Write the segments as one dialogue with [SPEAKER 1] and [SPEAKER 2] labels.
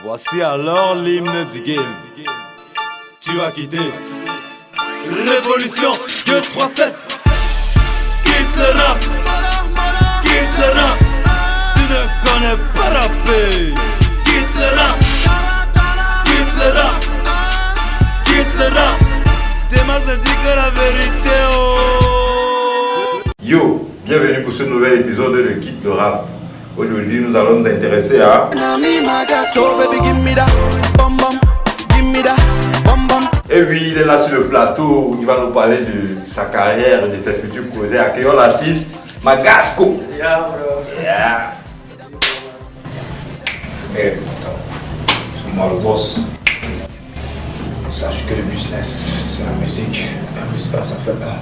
[SPEAKER 1] Voici alors l'hymne du game. Tu vas quitter. Révolution 237. Quitte le rap. Quitte le rap. Tu ne connais pas rapper. Quitte le rap. Quitte le rap. Quitte le rap. Tes mains te disent que la vérité oh.
[SPEAKER 2] Yo, bienvenue pour ce nouvel épisode de Quitte le rap. Aujourd'hui, nous allons nous intéresser à... Et oui, il est là sur le plateau, il va nous parler de sa carrière, de ses futurs projets. Accueillons l'artiste Magasco.
[SPEAKER 3] Yeah, bro.
[SPEAKER 2] Yeah.
[SPEAKER 4] Mais attends, c'est moi le boss. Sache que le business, c'est la musique. La musique, ça fait pas.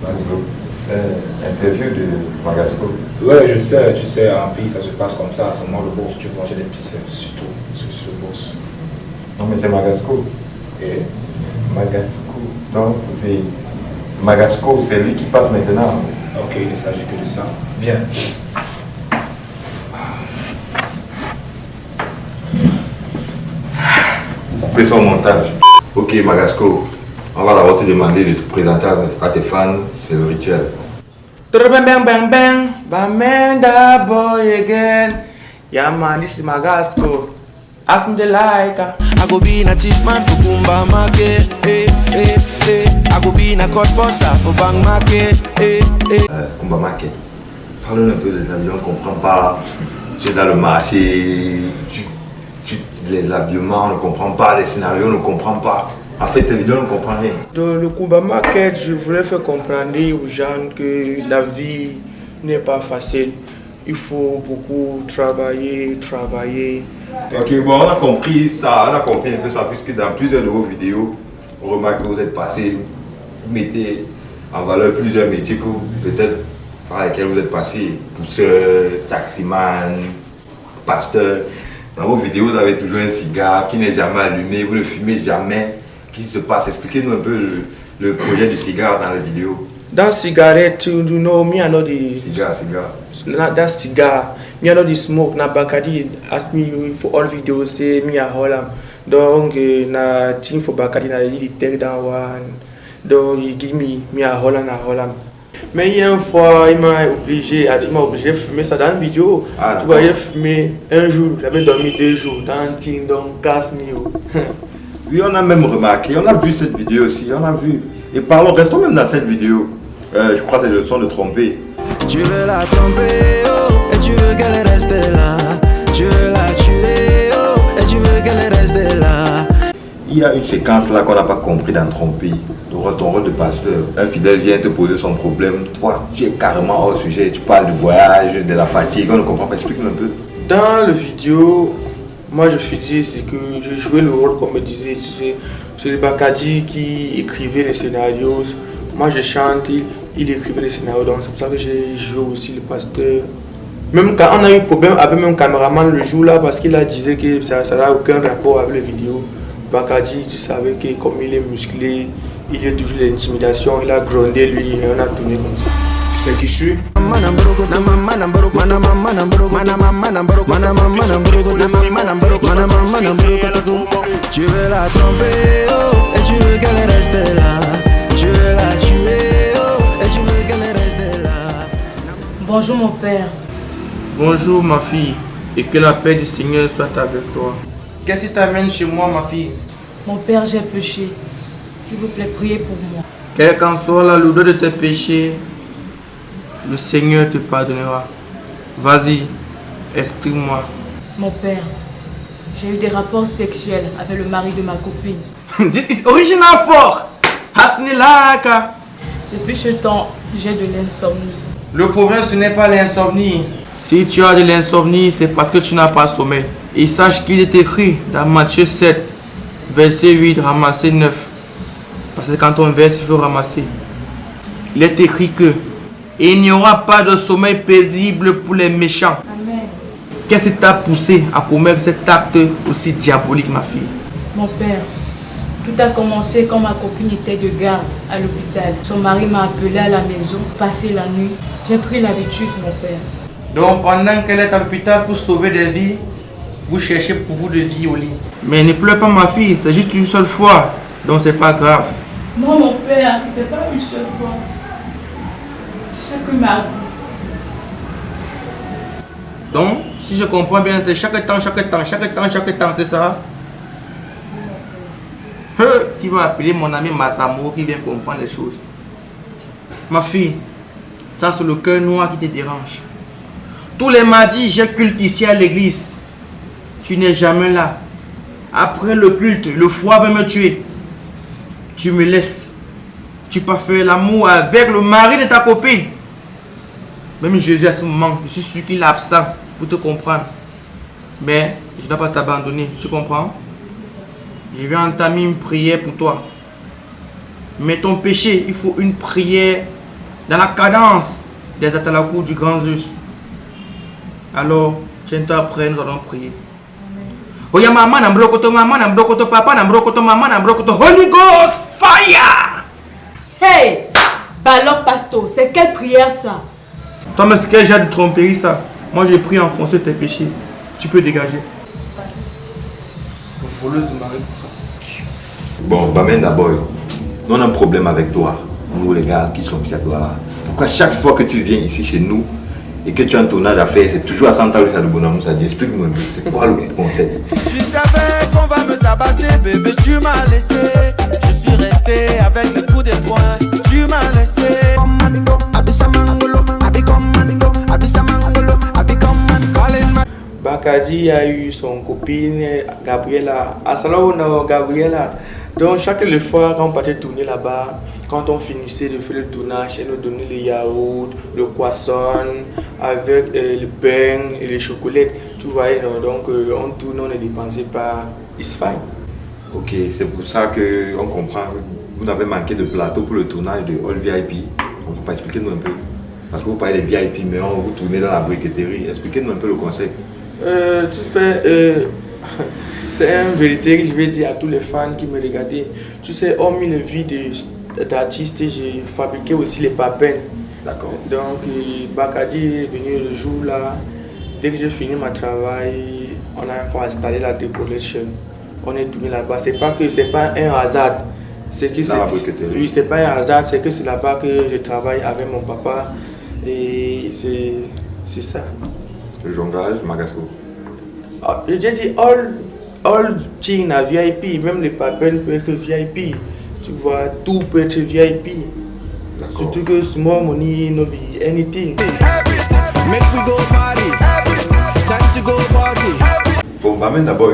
[SPEAKER 2] Vas-y, go. Interview de Magasco.
[SPEAKER 4] Ouais, je sais, tu sais, en pays, ça se passe comme ça. C'est moi le boss, tu vois, j'ai des pistes, surtout. C'est le boss.
[SPEAKER 2] Non, mais c'est Magasco.
[SPEAKER 4] Et
[SPEAKER 2] Magasco. Non, c'est... Magasco, c'est lui qui passe maintenant.
[SPEAKER 4] ok, il ne s'agit que de ça. Bien.
[SPEAKER 2] Couper son montage. Ok, Magasco. On va d'abord te demander de te présenter à tes fans. C'est le rituel.
[SPEAKER 3] Bang bang bang bang, Bamenda boy again. Yeah man, this is Magasco. Ask me the like.
[SPEAKER 5] I go be a thief man for Kumba market. I go be a court bossa for Bang market.
[SPEAKER 2] Kumba Market. Parle-nous un peu des avions, on ne comprend pas. Tu es dans le marché, les habillements, on ne comprend pas, les scénarios, on ne comprend pas. En fait, les vidéos, on ne comprend rien.
[SPEAKER 3] Dans le Kumba Market, je voulais faire comprendre aux gens que la vie n'est pas facile. Il faut beaucoup travailler.
[SPEAKER 2] Ok, bon, on a compris ça, on a compris un peu ça, puisque dans plusieurs de vos vidéos, on remarque que vous êtes passé, vous mettez en valeur plusieurs métiers que peut-être par lesquels vous êtes passé, pousseur, taximan, pasteur. Dans vos vidéos, vous avez toujours un cigare qui n'est jamais allumé, vous ne fumez jamais. Qu'est-ce qui se passe? Expliquez-nous un peu le projet du cigare dans les vidéos.
[SPEAKER 3] Dans cigarette, you know, me I know the
[SPEAKER 2] Cigare.
[SPEAKER 3] that cigar. Me I know the smoke. Na Bacardi ask me for all videos say me I hold am. Donc na team for Bacardi na the take down one. Donc he give me I hold am. Mais il y a une fois il m'a obligé de fumer ça dans une vidéo.
[SPEAKER 2] Ah,
[SPEAKER 3] tu vois, j'ai fumé un jour, j'avais dormi 2 jours dans un team donc casse-me.
[SPEAKER 2] Oui, on a même remarqué, on a vu cette vidéo aussi, on a vu. Et parlons, restons même dans cette vidéo. Je crois que c'est le son de tromper.
[SPEAKER 5] Tu veux la tromper, oh, et tu veux qu'elle reste là. Tu veux la tuer, oh, et tu veux qu'elle reste là.
[SPEAKER 2] Il y a une séquence là qu'on n'a pas compris dans tromper. Ton rôle de pasteur. Un fidèle vient te poser son problème. Toi, tu es carrément hors sujet. Tu parles du voyage, de la fatigue, on ne comprend pas. Explique-nous un peu.
[SPEAKER 3] Dans le vidéo, moi je faisais, c'est que je jouais le rôle comme me disait, c'est le Bacardi qui écrivait les scénarios. Moi je chante, il écrivait les scénarios, donc c'est pour ça que j'ai joué aussi le pasteur. Même quand on a eu problème avec mon caméraman le jour là, parce qu'il a disait que ça n'a aucun rapport avec les vidéos. Bacardi, tu savais que comme il est musclé, il y a toujours l'intimidation, il a grondé lui et on a tourné comme ça.
[SPEAKER 4] Tu sais qui je suis?
[SPEAKER 5] Tu veux la tromper, oh, et tu veux qu'elle reste là. Tu veux la tuer, oh, et tu veux qu'elle reste là.
[SPEAKER 6] Bonjour mon père.
[SPEAKER 3] Bonjour ma fille, et que la paix du Seigneur soit avec toi. Qu'est-ce qui t'amène chez moi ma fille?
[SPEAKER 6] Mon père, j'ai péché. S'il vous plaît, priez pour moi.
[SPEAKER 3] Quelle qu'en soit la lourdeur de tes péchés, le Seigneur te pardonnera. Vas-y, exprime-moi.
[SPEAKER 6] Mon père, j'ai eu des rapports sexuels avec le mari de ma copine.
[SPEAKER 3] This is original for Hasnilaka.
[SPEAKER 6] Depuis ce temps, j'ai de l'insomnie.
[SPEAKER 3] Le problème, ce n'est pas l'insomnie. Si tu as de l'insomnie, c'est parce que tu n'as pas sommeil. Et sache qu'il est écrit dans Matthieu 7, verset 8, ramasser 9. Parce que quand on verse, il faut ramasser. Il est écrit que il n'y aura pas de sommeil paisible pour les méchants.
[SPEAKER 6] Amen.
[SPEAKER 3] Qu'est-ce qui t'a poussé à commettre cet acte aussi diabolique, ma fille?
[SPEAKER 6] Mon père, tout a commencé quand ma copine était de garde à l'hôpital. Son mari m'a appelé à la maison, passer la nuit. J'ai pris l'habitude, mon père.
[SPEAKER 3] Donc pendant qu'elle est à l'hôpital pour sauver des vies, Vous cherchez pour vous de violer. Mais ne pleure pas ma fille, c'est juste une seule fois. Donc c'est pas grave.
[SPEAKER 6] Non mon père, c'est pas une seule fois. Chaque mardi.
[SPEAKER 3] Donc, si je comprends bien, c'est chaque temps, c'est ça? Qui va appeler mon ami Massamo qui vient comprendre les choses. Ma fille, ça c'est le cœur noir qui te dérange. Tous les mardis, j'ai culte ici à l'église. Tu n'es jamais là. Après le culte, le foie va me tuer. Tu me laisses. Tu peux faire l'amour avec le mari de ta copine. Même Jésus à ce moment, je suis sûr qu'il est absent pour te comprendre. Mais je ne dois pas t'abandonner, tu comprends? Je vais entamer une prière pour toi. Mais ton péché, il faut une prière dans la cadence des Atalakou du grand Zeus. Alors, tiens-toi prêt, nous allons prier. Oya maman nambrokoto papa nambrokoto maman nambrokoto Holy Ghost fire.
[SPEAKER 6] Hey, Balok Pasto, c'est quelle prière ça?
[SPEAKER 3] Toi, mais ce que j'ai de tromperie ça. Moi, j'ai pris en fonction de tes péchés. Tu peux dégager. Voleuse de mari pour ça.
[SPEAKER 2] Bon, Bamen d'abord, nous on a un problème avec toi. Nous les gars qui sont ici à toi là. Pourquoi chaque fois que tu viens ici chez nous et que tu as un tournage à faire, c'est toujours à Santa Lucia de Bonamou, ça dit explique-nous un peu, c'est quoi le concept?
[SPEAKER 5] Tu savais qu'on va me tabasser, bébé, tu m'as laissé. Je suis resté avec le coup de poing, tu m'as laissé.
[SPEAKER 3] Bakadi a eu son copine Gabriela. À Salon, on a Gabriela. Donc chaque fois quand on partait tourner là-bas, quand on finissait de faire le tournage, elle nous donnait les yaourts, le croissant, avec le pain et les chocolats. Tu voyais, non? Donc on tourne, on ne dépensait pas. It's fine.
[SPEAKER 2] Ok, c'est pour ça qu'on comprend. Vous avez manqué de plateau pour le tournage de All VIP. On peut pas expliquer nous un peu. Parce que vous parlez des VIP, mais on vous tournez dans la briqueterie. Expliquez-nous un peu le concept.
[SPEAKER 3] C'est une vérité que je vais dire à tous les fans qui me regardent. Tu sais, hormis les vies d'artistes, j'ai fabriqué aussi les papins.
[SPEAKER 2] D'accord.
[SPEAKER 3] Donc, Bakadi est venu le jour là. Dès que j'ai fini mon travail, on a installé la décoration. On est tourné là-bas. C'est pas un hasard. C'est que c'est pas un hasard, c'est que c'est là-bas que je travaille avec mon papa. Et c'est ça.
[SPEAKER 2] Le jonglage, Magasco.
[SPEAKER 3] J'ai dit all things à VIP, même les papels peuvent être VIP. Tu vois, tout peut être VIP. Surtout que small money no be anything.
[SPEAKER 5] Make we go party. Time to go party.
[SPEAKER 2] Bon, Bamen d'abord,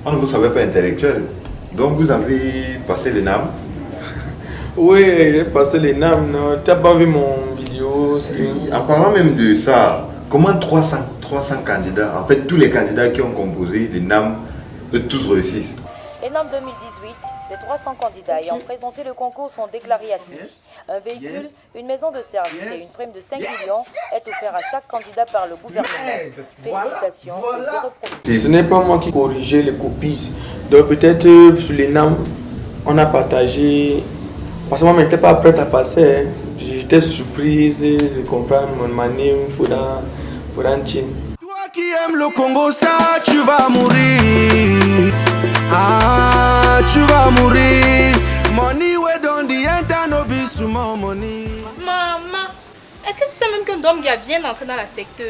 [SPEAKER 2] on ne vous savait pas intellectuel. Donc vous avez passé les NAM.
[SPEAKER 3] Oui, j'ai passé les NAM, non? T'as pas vu mon vidéo?
[SPEAKER 2] En parlant même de ça, comment 300 candidats, en fait tous les candidats qui ont composé les NAM, eux tous réussissent?
[SPEAKER 7] Les NAM 2018, les 300 candidats ayant présenté le concours sont déclarés admis. Un véhicule, une maison de service et une prime de 5 millions est offert à chaque candidat par le gouvernement. Félicitations et zéro profit.
[SPEAKER 3] Ce n'est pas moi qui corrigeais les copies. Donc peut-être sur les NAM, on a partagé. Parce que moi, je n'étais pas prête à passer. Hein. J'étais surprise de comprendre mon manim, Foudantin.
[SPEAKER 5] Toi qui aimes le Congo, ça, tu vas mourir. Ah, tu vas mourir. Money we don't the enter no be sumo money.
[SPEAKER 8] Maman, est-ce que tu sais même qu'un homme vient d'entrer dans la secte?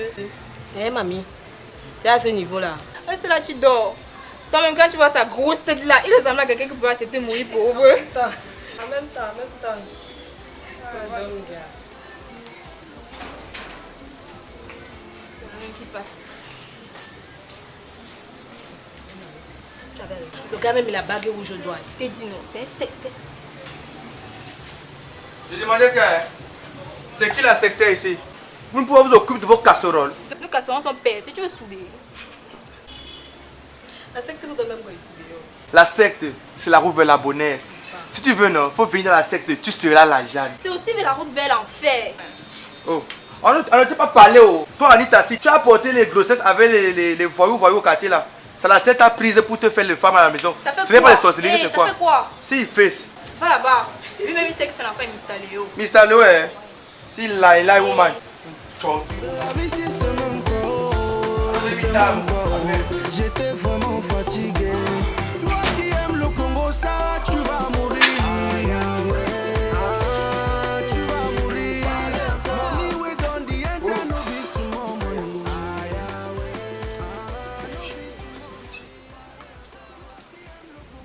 [SPEAKER 9] Eh mamie, c'est à ce niveau-là.
[SPEAKER 8] C'est là tu dors. Toi-même quand tu vois sa grosse tête là, il ressemble à quelqu'un qui peut accepter de mourir pauvre.
[SPEAKER 9] En même temps.
[SPEAKER 8] Qui passe.
[SPEAKER 9] Le gars même il a bague rouge au doigt.
[SPEAKER 8] T'es dit non, c'est un secte.
[SPEAKER 3] Je demandais que c'est qui la sectaire ici? Vous ne pouvez vous occuper de vos casseroles.
[SPEAKER 8] Nos casseroles sont pères, si tu veux souder.
[SPEAKER 9] La secte nous donne même quoi ici?
[SPEAKER 3] La secte, c'est la route vers la bonheur. Si tu veux, non, faut venir dans la secte, tu seras la Jeanne.
[SPEAKER 8] C'est aussi vers la route vers l'enfer.
[SPEAKER 3] Oh, on ne t'a pas parlé, oh. Toi, Anita, si tu as apporté les grossesses avec les voyous au quartier là, c'est la secte à prise pour te faire les femmes à la maison.
[SPEAKER 8] Ça fait
[SPEAKER 3] ce n'est pas les sorcelleries, c'est quoi?
[SPEAKER 8] Ça fait quoi?
[SPEAKER 3] Si, il fait.
[SPEAKER 8] Va là-bas. Lui-même, il sait que ça n'a pas Mr. Léo.
[SPEAKER 3] Mr. Léo, si il a woman.
[SPEAKER 5] J'étais vraiment fatigué. Toi qui aimes le Congo, ça tu vas mourir. Tu vas mourir. Money we don't the end no be small money.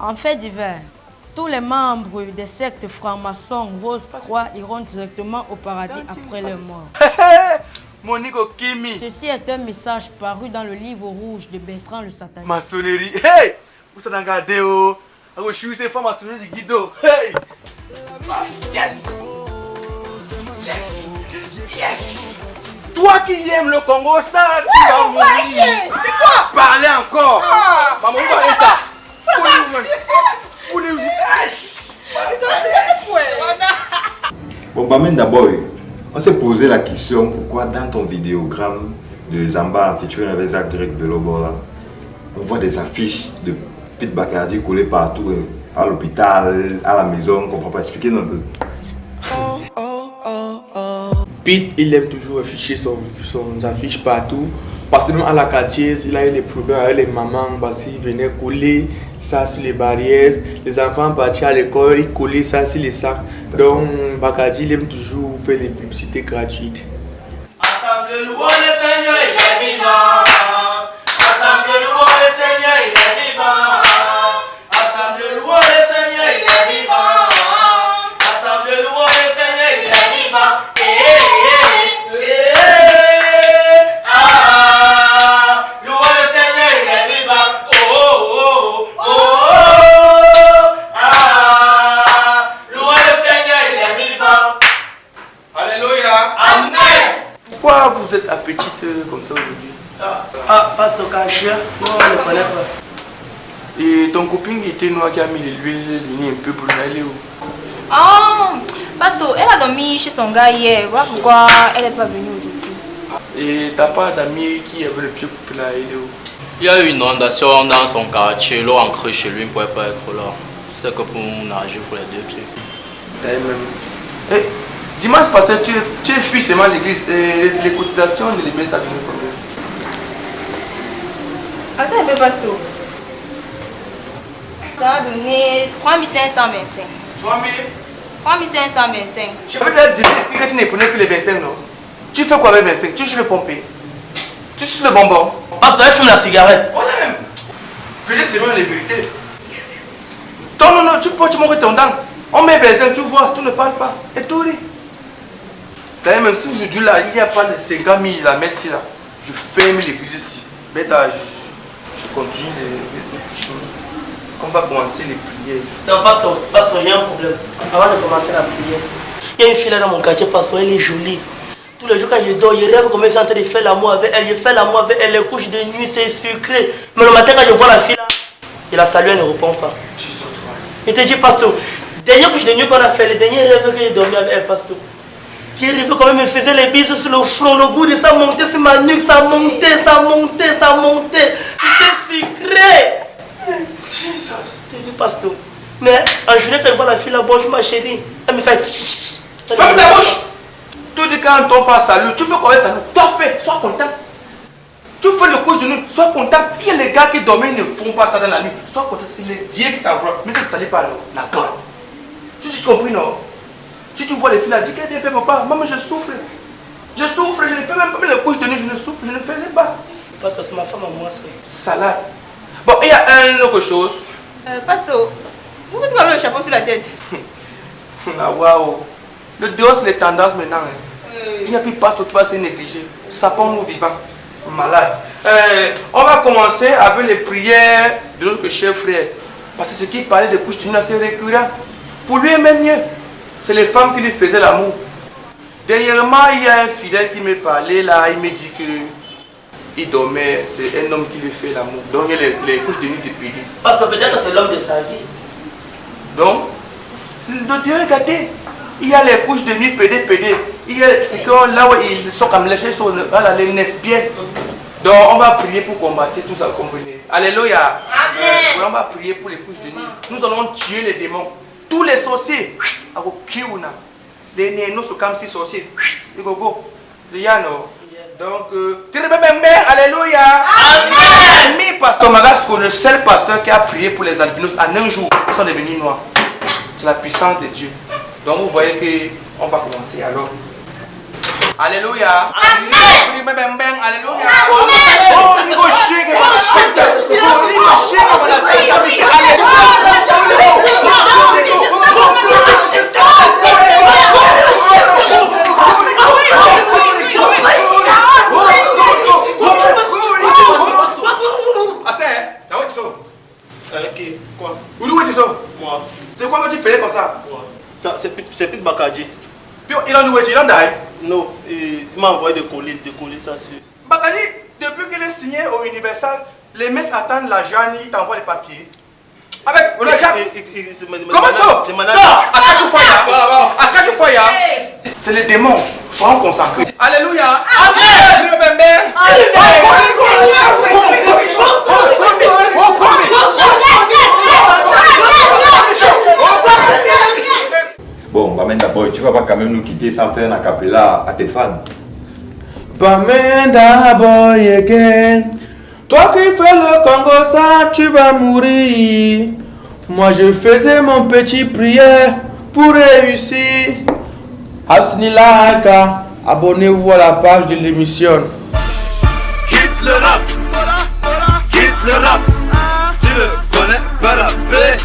[SPEAKER 6] En fait divers, tous les membres des sectes francs-maçons Rose-Croix iront directement au paradis après leur mort.
[SPEAKER 3] Monique Kimi.
[SPEAKER 6] Ceci est un message paru dans le livre rouge de Bertrand le Sataniste.
[SPEAKER 3] Maçonnerie. Hey! Vous êtes engagé, oh! Je suis une femme maçonnerie du Guido. Hey! Yes! Yes! Yes! Toi qui aimes le Congo, ça, tu vas mourir.
[SPEAKER 8] C'est quoi?
[SPEAKER 3] Parlez encore. Maman, on va être.
[SPEAKER 2] Bon, Bamen, d'abord, on s'est posé la question pourquoi dans ton vidéogramme de Zamba featuring avec Zach Direct Velobola, on voit des affiches de Pete Bacardi collées partout, à l'hôpital, à la maison, on ne comprend pas. Expliquez-nous un peu.
[SPEAKER 3] Pete, il aime toujours afficher son affiche partout. Parce que même à la quartier, il a eu les problèmes avec les mamans parce qu'ils venaient coller ça sur les barrières. Les enfants partis à l'école, ils collaient ça sur les sacs. Donc, Bacardi, il aime toujours faire les publicités gratuites.
[SPEAKER 1] Assemble louons le Seigneur, il est vivant. Assemble louons le Seigneur, il est vivant. Assemble louons le Seigneur, il est vivant. Assemble louons le Seigneur, il est vivant.
[SPEAKER 3] Pourquoi vous êtes appétite comme ça aujourd'hui?
[SPEAKER 9] Pasteur Kachia, non, on ne connaît pas.
[SPEAKER 3] Et ton copine qui était noire qui a mis l'huile un peu pour aller où?
[SPEAKER 8] Oh, Pasteur, elle a dormi chez son gars hier. Voilà pourquoi elle n'est pas venue aujourd'hui.
[SPEAKER 3] Et t'as pas d'amis qui avait le pied coupé là, il est où?
[SPEAKER 10] Il y a eu une inondation dans son quartier, l'eau ancrée chez lui ne pouvait pas être là. C'est que pour nager pour les 2 pieds.
[SPEAKER 3] Hey, dimanche passé, tu es fui seulement à l'église. Les cotisations de l'église, ça donne combien?
[SPEAKER 8] Attends un peu, Pasteur. Ça a donné 3525. 3525.
[SPEAKER 3] Je peux te dire que tu ne prenais plus les 25, non? Tu fais quoi avec 25? Tu joues le pompé? Tu suces le bonbon?
[SPEAKER 9] Pasteur, elle fume la cigarette.
[SPEAKER 3] On aime. Peut-être c'est même la vérité. Non, tu peux montrer ton dent. On met 25, tu vois, tu ne parles pas. Et tout rit. D'ailleurs, même si je dis là, il n'y a pas de 50 000 la messe là. Je ferme l'église ici. Bêta, je continue les choses. On va commencer les prières.
[SPEAKER 9] Non, pasteur, j'ai un problème. Avant de commencer la prière, il y a une fille là dans mon quartier, pasteur, elle est jolie. Tous les jours quand je dors, je rêve comme elle est en train de faire l'amour avec elle. Je fais l'amour avec elle, les couches de nuit, c'est sucré. Mais le matin quand je vois la fille là, je la salue, elle ne répond pas. Je te dis, pasteur, dernière couche de nuit qu'on a fait, le dernier rêve que j'ai dormi avec elle, pasteur. J'ai rêvé quand même, me faisait les bises sur le front, le goût de ça montait sur ma nuque, ça montait. C'était sucré. Jesus. Je te dis, pasteur. Mais en journée, quand je vois la fille là, bonjour ma chérie, elle me fait.
[SPEAKER 3] Ferme ta bouche. Tout dit quand on passe salut, tu veux qu'on ait salut, toi fais, sois content. Tu fais le couche de nuit, sois content. Il y a les gars qui dorment, ils ne font pas ça dans la nuit. Sois content, c'est les dieux qui t'envoient. Mais ça ne salit pas, non, la gueule. Tu compris, non? Si tu vois les filles là, dis qu'elle vient faire papa, maman je souffre. Je ne fais même pas les couches de nuit, je ne souffre, je ne faisais pas.
[SPEAKER 9] Parce que c'est ma femme à moi, ça.
[SPEAKER 3] Salade. Bon, il y a une autre chose.
[SPEAKER 8] Pasteur, pourquoi tu as le chapeau sur la tête?
[SPEAKER 3] Ah waouh. Le dehors c'est les tendances maintenant. Il n'y a plus de pasteur qui va se négliger. Sapons nous vivants. Malade. On va commencer avec les prières de notre cher frère. Parce que ce qui parlait des couches de nuit, c'est récurrent. Pour lui, même mieux. C'est les femmes qui lui faisaient l'amour. Dernièrement, il y a un fidèle qui me parlait là. Il me dit qu'il dormait. C'est un homme qui lui fait l'amour. Donc, il y a les couches de nuit de pédé.
[SPEAKER 9] Parce que peut-être que c'est l'homme de sa vie.
[SPEAKER 3] Donc, le Dieu est gâté. Il y a les couches de nuit pédé. Il y a c'est que là où ils sont comme les choses, les lesbiennes. Donc on va prier pour combattre tout ça, comprenez. Alléluia. Amen. On va prier pour les couches de nuit. Nous allons tuer les démons. Tous les sorciers. Les nénos sont comme si sorciers. Donc, très bien, alléluia. Alléluia. Amen. Mi pasteur Magasco, le seul pasteur qui a prié pour les albinos en un jour, ils sont devenus noirs. C'est la puissance de Dieu. Donc vous voyez qu'on va commencer alors. Alléluia. Amen. Alléluia. Oh,
[SPEAKER 11] Quoi? Moi.
[SPEAKER 3] C'est quoi que tu fais comme ça?
[SPEAKER 11] C'est plus Bakadji.
[SPEAKER 3] Il a dit,
[SPEAKER 11] non, il m'a envoyé de coller ça sur.
[SPEAKER 3] Bakadji, depuis qu'il est signé au Universal, les messes attendent l'argent, il t'envoie les papiers. Avec, on a déjà. Comment ça? C'est les démons. Soyons concentrés. Alléluia. Amen.
[SPEAKER 2] Bon, Bamen d'abord, tu vas pas quand même nous quitter sans faire un acapella à tes fans.
[SPEAKER 3] Bamen d'abord, again. Toi qui fais le Congo, ça, tu vas mourir. Moi, je faisais mon petit prière pour réussir. Absnilaka, abonnez-vous à la page de l'émission.
[SPEAKER 1] Quitte le rap, tu le connais pas la paix.